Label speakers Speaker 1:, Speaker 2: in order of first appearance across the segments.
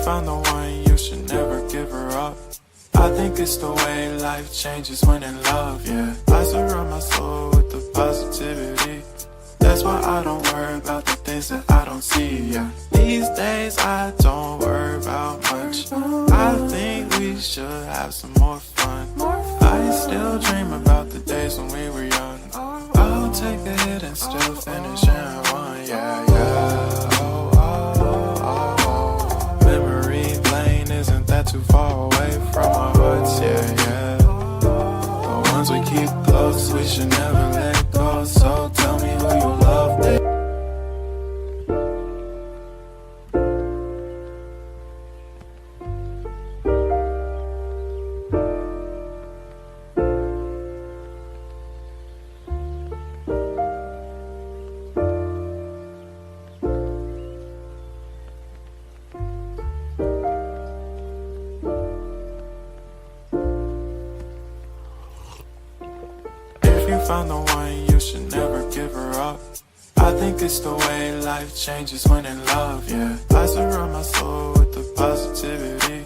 Speaker 1: found the one, you should never give her up. I think it's the way life changes when in love, yeah. I surround my soul with the positivity. That's why I don't worry about the things that I don't see, yeah. These days I don't worry about much. I think we should have some more fun. I still dream about the days when we were young. I'll take a hit and still finish in one, yeah, yeah. Oh, oh, oh, oh. Memory lane isn't that too far away from our hearts, yeah, yeah. The ones we keep close, we should never let go. So tell me who you love, babe. Found the one, you should never give her up. I think it's the way life changes when in love, yeah. I surround my soul with the positivity.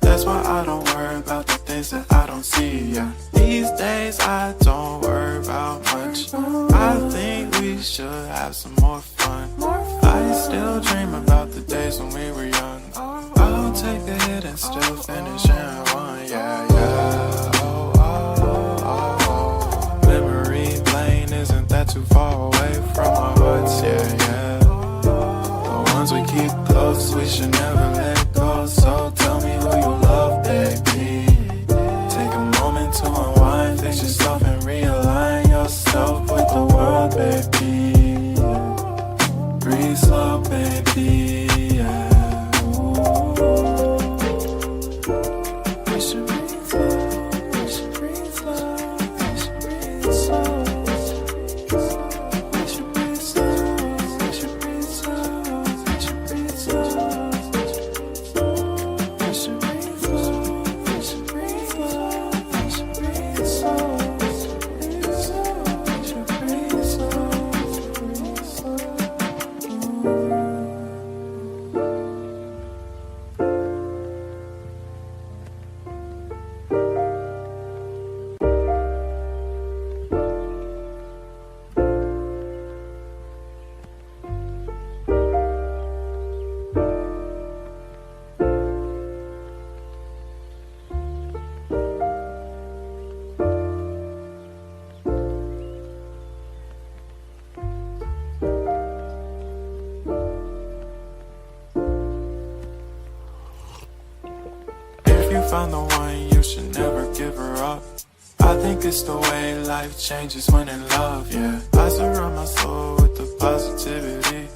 Speaker 1: That's why I don't worry about the things that I don't see, yeah. These days I don't worry about much. I think we should have some more fun. I still dream about the days when we were young. I'll take a hit and still finish in one, yeah, yeah. Oh, oh, oh, oh. Memory lane isn't that too far away from our hearts, yeah, yeah. The ones we keep close, we should never let go. So tell me who you love, baby. Take a moment to unwind, fix yourself and realign yourself with the world, baby. Breathe slow, baby, yeah. We should breathe slow, we should breathe slow, we should breathe slow. We should breathe slow, we should breathe slow, we should breathe slow. We should breathe slow, we should breathe slow, we should breathe slow. We should breathe slow, breathe slow. Found the one, you should never give her up. I think it's the way life changes when in love, yeah. I surround my soul with the positivity.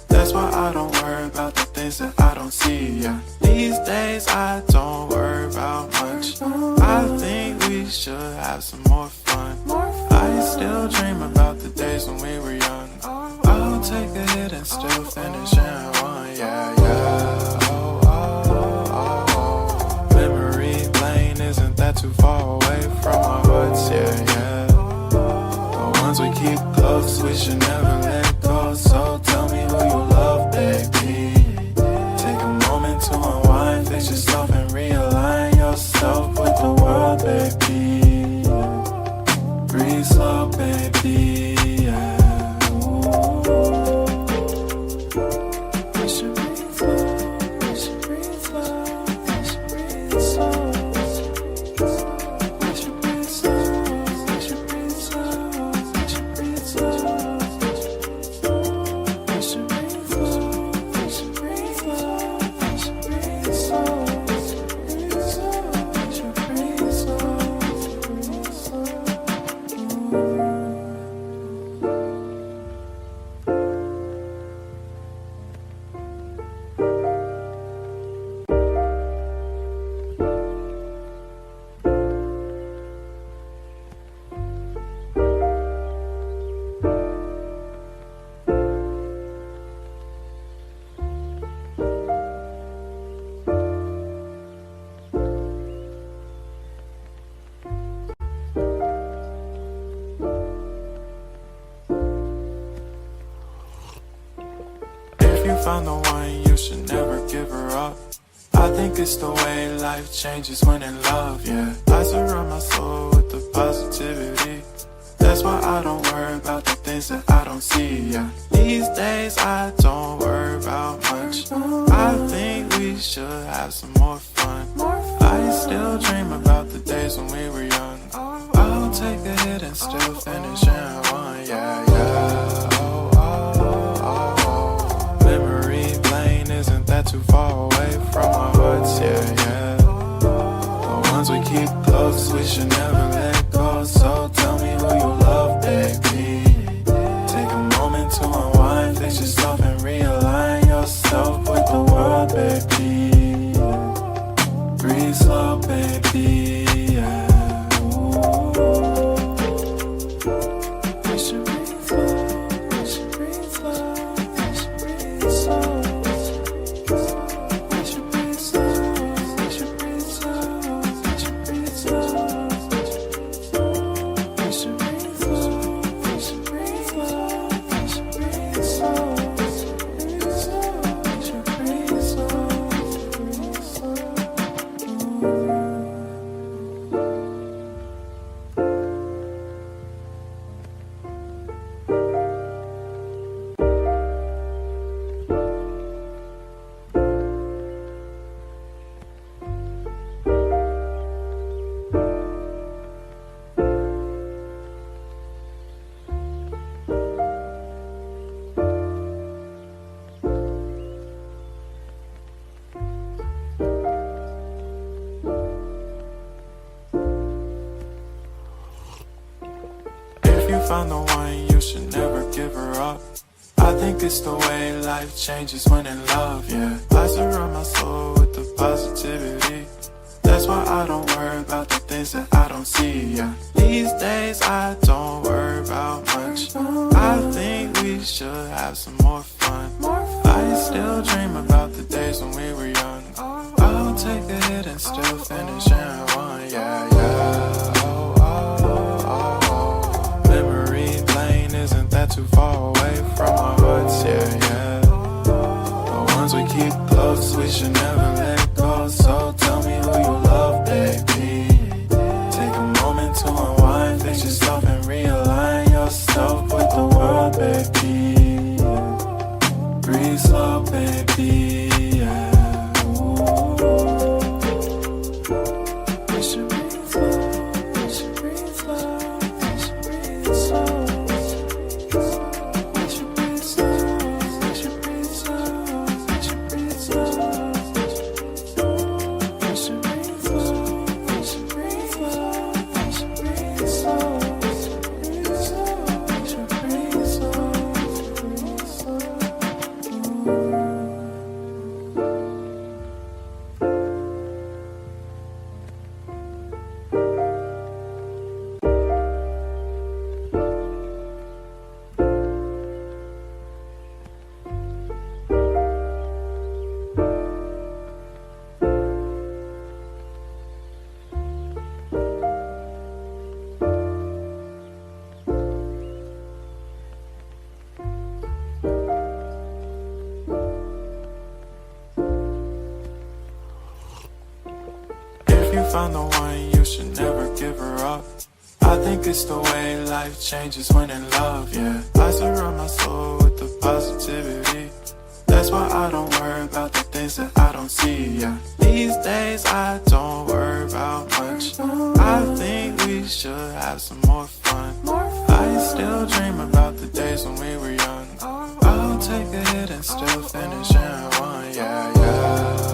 Speaker 1: That's why I don't worry about the things that I don't see, yeah. These days I don't worry about much. I think we should have some more fun. I still dream about the days when we were young. I'll take a hit and still finish in one, yeah, yeah. Oh, oh, oh, oh. Memory lane isn't that too far away from our hearts, yeah, yeah. The ones we keep close, we should never let go. So tell me who you love, baby. Take a moment to unwind, fix yourself and realign yourself with the world, baby. Breathe slow, baby, yeah. We should breathe slow, we should breathe slow, we should breathe slow. We should breathe slow, we should breathe slow, we should breathe slow. We should breathe slow, we should breathe slow, we should breathe slow. We should breathe slow, breathe slow. Found the one, you should never give her up. I think it's the way life changes when in love, yeah. I surround my soul with the positivity. That's why I don't worry about the things that I don't see, yeah. These days I don't worry about much. I think we should have some more fun. I still dream about the days when we were young. I'll take a hit and still finish in one, yeah, yeah. Oh, oh, oh, oh. Memory lane isn't that too far away from our hearts, yeah, yeah. The ones we keep close, we should never let go. So tell me who you love, baby. Take a moment to unwind, fix yourself and realign yourself with the world, baby. Breathe slow, baby, yeah. We should breathe slow, we should breathe slow, we should breathe slow. We should breathe slow, we should breathe slow, we should breathe slow. We should breathe slow, we should breathe slow, we should breathe slow. We should breathe slow, breathe slow. If you found the one, you should never give her up. I think it's the way life changes when in love, yeah. I surround my soul with the positivity. That's why I don't worry about the things that I don't see, yeah. These days I don't worry about much. I think we should have some more fun. I still dream about the days when we were young. I'll take a hit and still finish in one, yeah, yeah. Oh, oh, oh, oh. Memory lane isn't that too far away from our hearts, yeah, yeah. The ones we keep close, we should never let go. So tell me who you love, baby. Take a moment to unwind, fix yourself and realign yourself with the world, baby. Breathe slow, baby, yeah. We should breathe slow, we should breathe slow, we should breathe slow. We should breathe slow, we should breathe slow, we should breathe slow. We should breathe slow, we should breathe slow, we should breathe slow. We should breathe slow, breathe slow. If you found the one, you should never give her up. I think it's the way life changes when in love, yeah. I surround my soul with the positivity. That's why I don't worry about the things that I don't see, yeah. These days I don't worry about much. I think we should have some more fun. I still dream about the days when we were young. I'll take a hit and still finish in one, yeah, yeah.